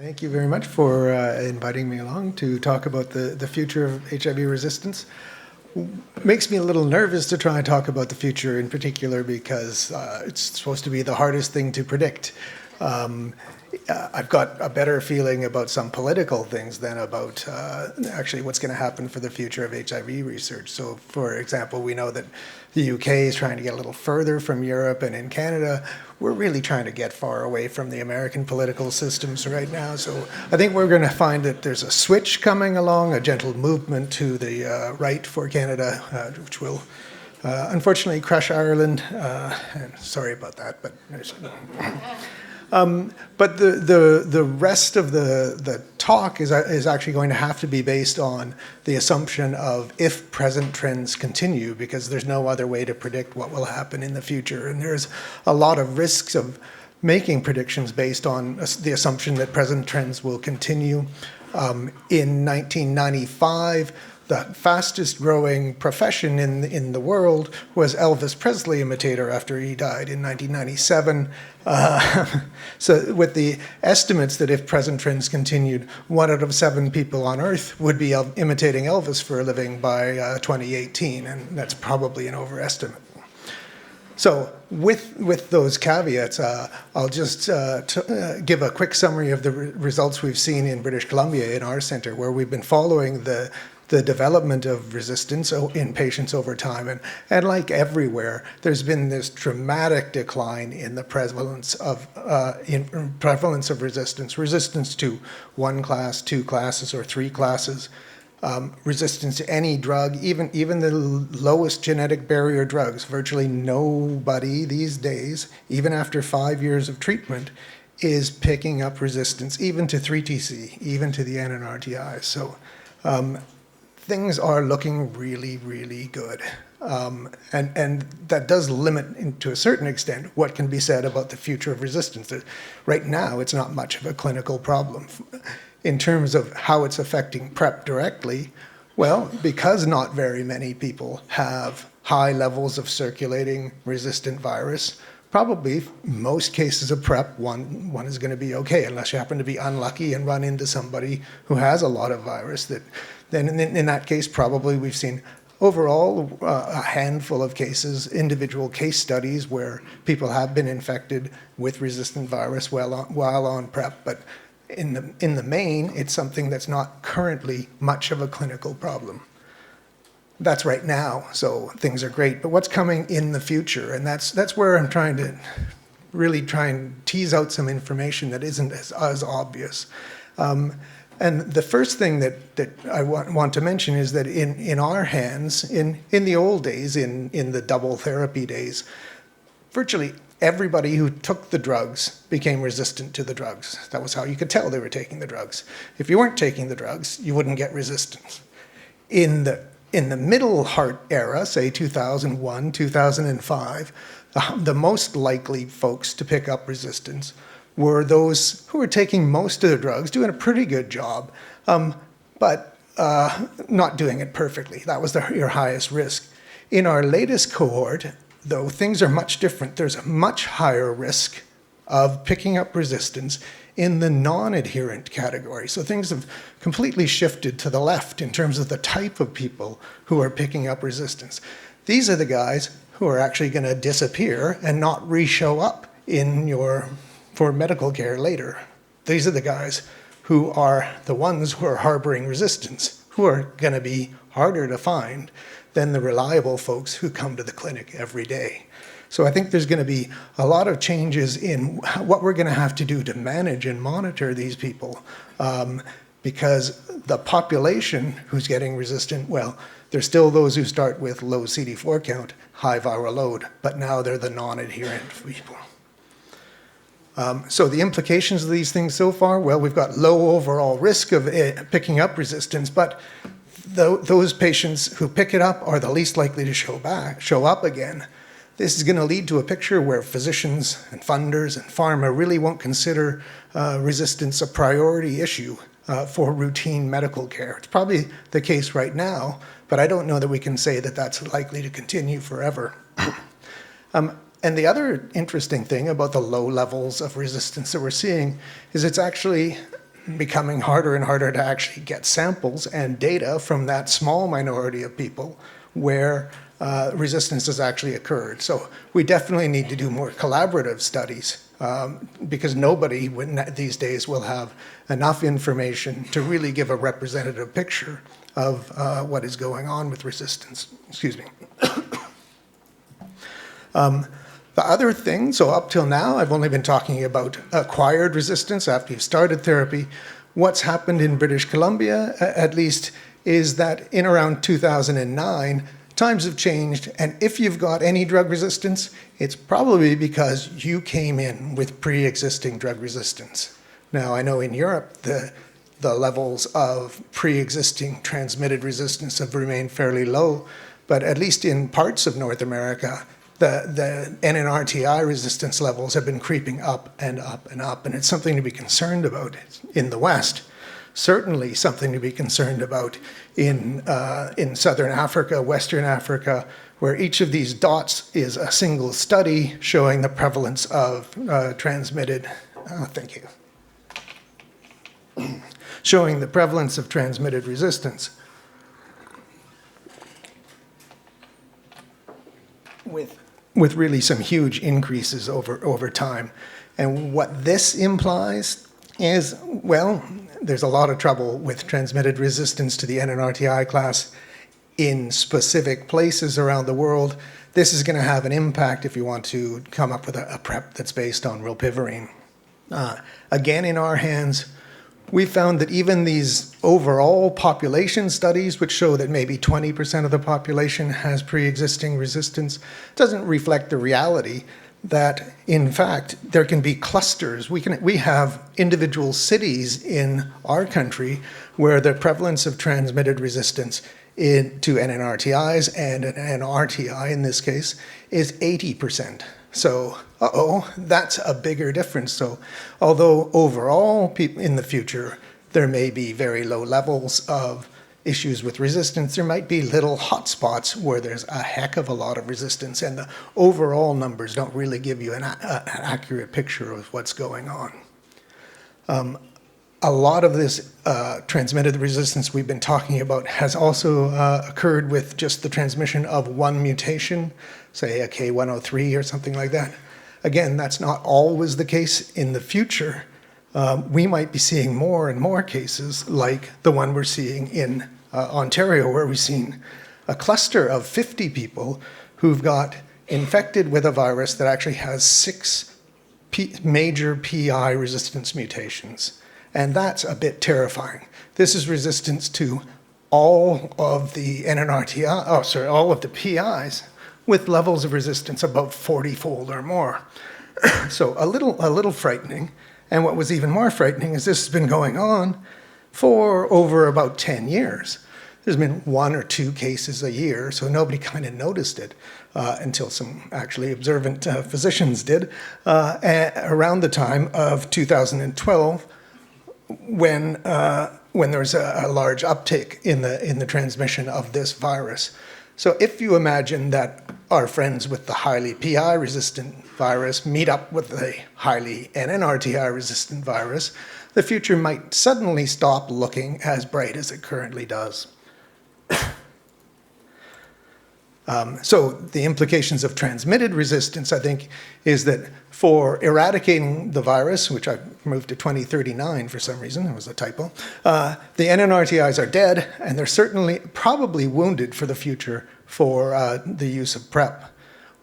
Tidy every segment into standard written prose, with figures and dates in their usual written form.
Thank you very much for inviting me along to talk about the future of HIV resistance. Makes me a little nervous to try and talk about the future in particular because it's supposed to be the hardest thing to predict. I've got a better feeling about some political things than about actually what's going to happen for the future of HIV research. So, for example, we know that the UK is trying to get a little further from Europe, and in Canada, we're really trying to get far away from the American political systems right now. So I think we're going to find that there's a switch coming along, a gentle movement to the right for Canada, which will unfortunately crush Ireland. Sorry about that, but the rest of the talk is actually going to have to be based on the assumption of if present trends continue, because there's no other way to predict what will happen in the future. And there's a lot of risks of making predictions based on the assumption that present trends will continue. In 1995, the fastest growing profession in the world was Elvis Presley imitator after he died in 1997. So with the estimates that if present trends continued, 1 out of 7 people on Earth would be imitating Elvis for a living by 2018, and that's probably an overestimate. So with those caveats, I'll just give a quick summary of the results we've seen in British Columbia in our center, where we've been following the development of resistance in patients over time. And like everywhere, there's been this dramatic decline in the prevalence of resistance to 1 class, 2 classes, or 3 classes. Resistance to any drug, even the lowest genetic barrier drugs. Virtually nobody these days, even after 5 years of treatment, is picking up resistance, even to 3TC, even to the NNRTI. So things are looking really, really good. And that does limit, to a certain extent, what can be said about the future of resistance. Right now, it's not much of a clinical problem. In terms of how it's affecting PrEP directly, well, because not very many people have high levels of circulating resistant virus, probably most cases of PrEP, one is going to be okay, unless you happen to be unlucky and run into somebody who has a lot of virus. Then in that case, probably we've seen overall a handful of cases, individual case studies where people have been infected with resistant virus while on PrEP, but in the main, it's something that's not currently much of a clinical problem. That's right now, so things are great. But what's coming in the future? And that's where I'm trying to really try and tease out some information that isn't as obvious. And the first thing that I want to mention is that in our hands, in the old days, in the double therapy days, virtually everybody who took the drugs became resistant to the drugs. That was how you could tell they were taking the drugs. If you weren't taking the drugs, you wouldn't get resistance. In the middle heart era, say 2001, 2005, the most likely folks to pick up resistance were those who were taking most of the drugs, doing a pretty good job, but not doing it perfectly. That was your highest risk. In our latest cohort, though, things are much different. There's a much higher risk of picking up resistance in the non-adherent category. So things have completely shifted to the left in terms of the type of people who are picking up resistance. These are the guys who are actually going to disappear and not re-show up for medical care later. These are the guys who are the ones who are harboring resistance, who are going to be harder to find than the reliable folks who come to the clinic every day. So I think there's going to be a lot of changes in what we're going to have to do to manage and monitor these people, because the population who's getting resistant, well, there's still those who start with low CD4 count, high viral load, but now they're the non-adherent people. So the implications of these things so far, well, we've got low overall risk of picking up resistance, but those patients who pick it up are the least likely to show up again. This is going to lead to a picture where physicians and funders and pharma really won't consider resistance a priority issue for routine medical care. It's probably the case right now, but I don't know that we can say that that's likely to continue forever. And the other interesting thing about the low levels of resistance that we're seeing is it's actually becoming harder and harder to actually get samples and data from that small minority of people where resistance has actually occurred. So we definitely need to do more collaborative studies because nobody these days will have enough information to really give a representative picture of what is going on with resistance. Excuse me. The other thing, so up till now, I've only been talking about acquired resistance after you've started therapy. What's happened in British Columbia, at least, is that in around 2009, times have changed, and if you've got any drug resistance, it's probably because you came in with pre-existing drug resistance. Now, I know in Europe, the levels of pre-existing transmitted resistance have remained fairly low, but at least in parts of North America, the NNRTI resistance levels have been creeping up and up and up, and it's something to be concerned about in the West. Certainly something to be concerned about in Southern Africa, Western Africa, where each of these dots is a single study showing the prevalence of transmitted, showing the prevalence of transmitted resistance. With really some huge increases over time. And what this implies is, well, there's a lot of trouble with transmitted resistance to the NNRTI class in specific places around the world. This is going to have an impact if you want to come up with a PrEP that's based on rilpivirine. Again, in our hands, we found that even these overall population studies, which show that maybe 20% of the population has pre-existing resistance, doesn't reflect the reality that, in fact, there can be clusters. We have individual cities in our country where the prevalence of transmitted resistance to NNRTIs and an NRTI in this case is 80%. So, that's a bigger difference. So, although overall in the future there may be very low levels of issues with resistance, there might be little hotspots where there's a heck of a lot of resistance, and the overall numbers don't really give you an accurate picture of what's going on. A lot of this transmitted resistance we've been talking about has also occurred with just the transmission of one mutation, say a K103 or something like that. Again, that's not always the case in the future. We might be seeing more and more cases like the one we're seeing in Ontario, where we've seen a cluster of 50 people who've got infected with a virus that actually has 6 major PI resistance mutations. And that's a bit terrifying. This is resistance to all of the all of the PIs with levels of resistance about 40-fold or more. So a little frightening. And what was even more frightening is this has been going on for over about 10 years. There's been 1 or 2 cases a year, so nobody kind of noticed it until some actually observant physicians did around the time of 2012, when there was a large uptick in the transmission of this virus. So if you imagine that our friends with the highly PI-resistant virus meet up with the highly NNRTI-resistant virus, the future might suddenly stop looking as bright as it currently does. So the implications of transmitted resistance, I think, is that for eradicating the virus, which I moved to 2039 for some reason, it was a typo, the NNRTIs are dead, and they're certainly probably wounded for the future for the use of PrEP.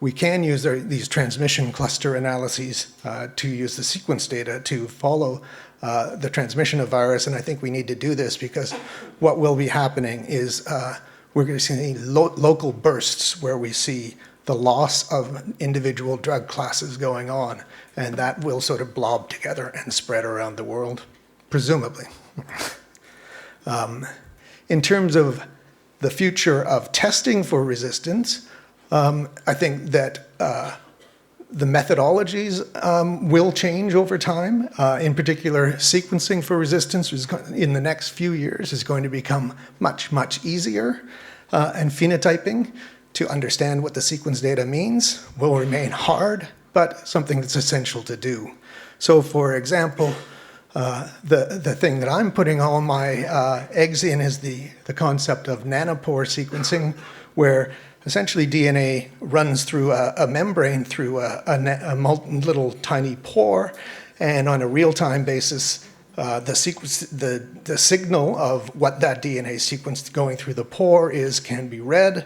We can use these transmission cluster analyses to use the sequence data to follow the transmission of virus, and I think we need to do this because what will be happening is we're going to see local bursts where we see the loss of individual drug classes going on, and that will sort of blob together and spread around the world, presumably. In terms of the future of testing for resistance, I think that the methodologies will change over time. In particular, sequencing for resistance in the next few years is going to become much, much easier. And phenotyping to understand what the sequence data means will remain hard, but something that's essential to do. So for example, The thing that I'm putting all my eggs in is the concept of nanopore sequencing, where essentially DNA runs through a membrane through a little tiny pore, and on a real-time basis, the signal of what that DNA sequence going through the pore can be read,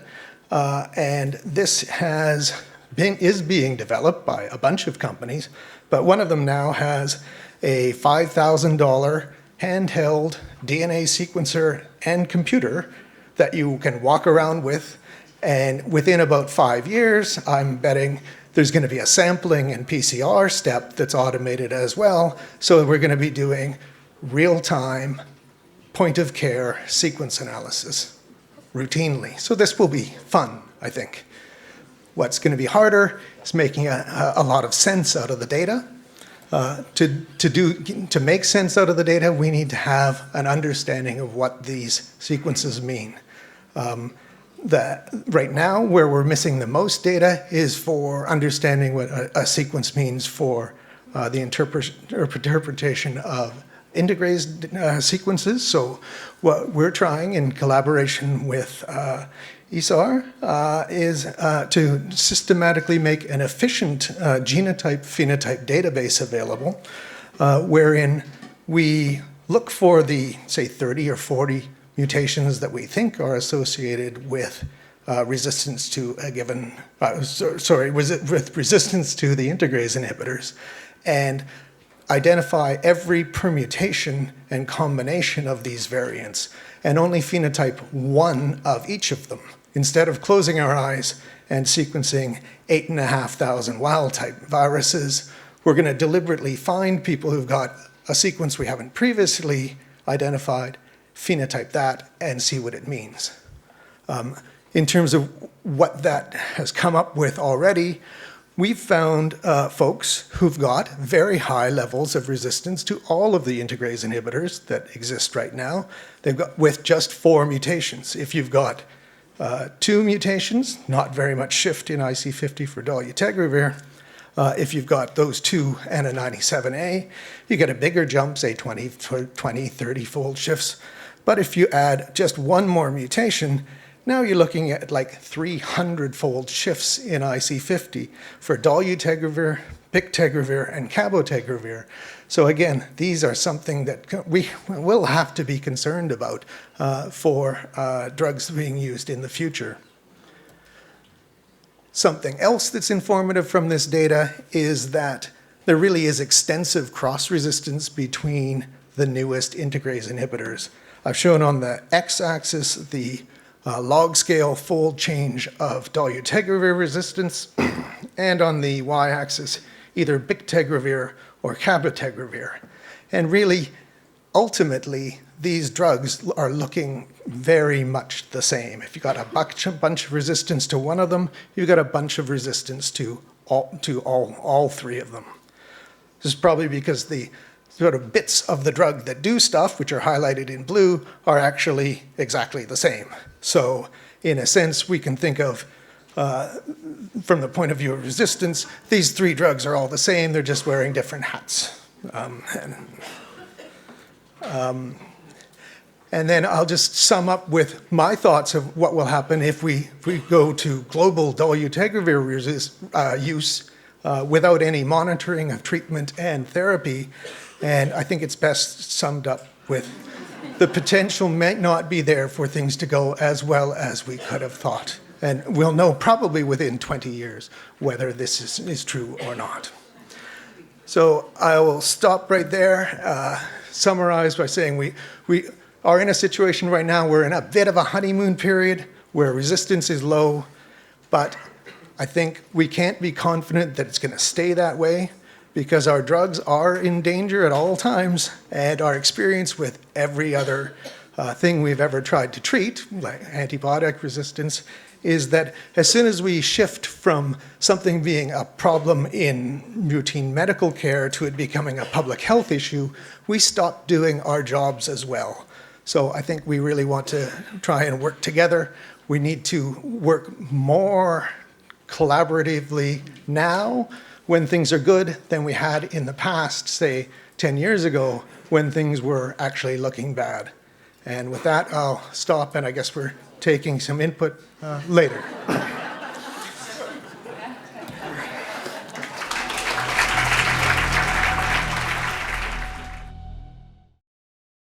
and this is being developed by a bunch of companies, but one of them now has a $5,000 handheld DNA sequencer and computer that you can walk around with, and within about 5 years, I'm betting there's going to be a sampling and PCR step that's automated as well, so we're going to be doing real-time point-of-care sequence analysis routinely. So this will be fun, I think. What's going to be harder is making a lot of sense out of the data. To make sense out of the data, we need to have an understanding of what these sequences mean. Right now, where we're missing the most data is for understanding what a sequence means for the interpretation of integrase sequences. So what we're trying in collaboration with ISAR is to systematically make an efficient genotype-phenotype database available, wherein we look for the, say, 30 or 40 mutations that we think are associated with resistance to a given, with resistance to the integrase inhibitors, and identify every permutation and combination of these variants, and only phenotype one of each of them, instead of closing our eyes and sequencing 8,500 wild-type viruses. We're going to deliberately find people who've got a sequence we haven't previously identified, phenotype that, and see what it means. In terms of what that has come up with already, we've found folks who've got very high levels of resistance to all of the integrase inhibitors that exist right now. They've got with just 4 mutations. If you've got 2 mutations, not very much shift in IC50 for dolutegravir. If you've got those 2 and a 97A, you get a bigger jump, say 20, 30-fold shifts. But if you add just 1 more mutation, now you're looking at like 300-fold shifts in IC50 for dolutegravir, bictegravir, and cabotegravir. So again, these are something that we will have to be concerned about for drugs being used in the future. Something else that's informative from this data is that there really is extensive cross-resistance between the newest integrase inhibitors. I've shown on the x-axis the log scale fold change of dolutegravir resistance, and on the y-axis either bictegravir or cabotegravir. And really, ultimately, these drugs are looking very much the same. If you've got a bunch of resistance to one of them, you've got a bunch of resistance to all 3 of them. This is probably because the sort of bits of the drug that do stuff, which are highlighted in blue, are actually exactly the same. So in a sense, we can think of, from the point of view of resistance, these 3 drugs are all the same, they're just wearing different hats. And then I'll just sum up with my thoughts of what will happen if we go to global dolutegravir use without any monitoring of treatment and therapy. And I think it's best summed up with the potential might not be there for things to go as well as we could have thought. And we'll know probably within 20 years whether this is true or not. So I will stop right there, summarize by saying we are in a situation right now, we're in a bit of a honeymoon period where resistance is low, but I think we can't be confident that it's going to stay that way, because our drugs are in danger at all times, and our experience with every other thing we've ever tried to treat, like antibiotic resistance, is that as soon as we shift from something being a problem in routine medical care to it becoming a public health issue, we stop doing our jobs as well. So I think we really want to try and work together. We need to work more collaboratively now, when things are good than we had in the past, say 10 years ago, when things were actually looking bad. And with that, I'll stop, and I guess we're taking some input later.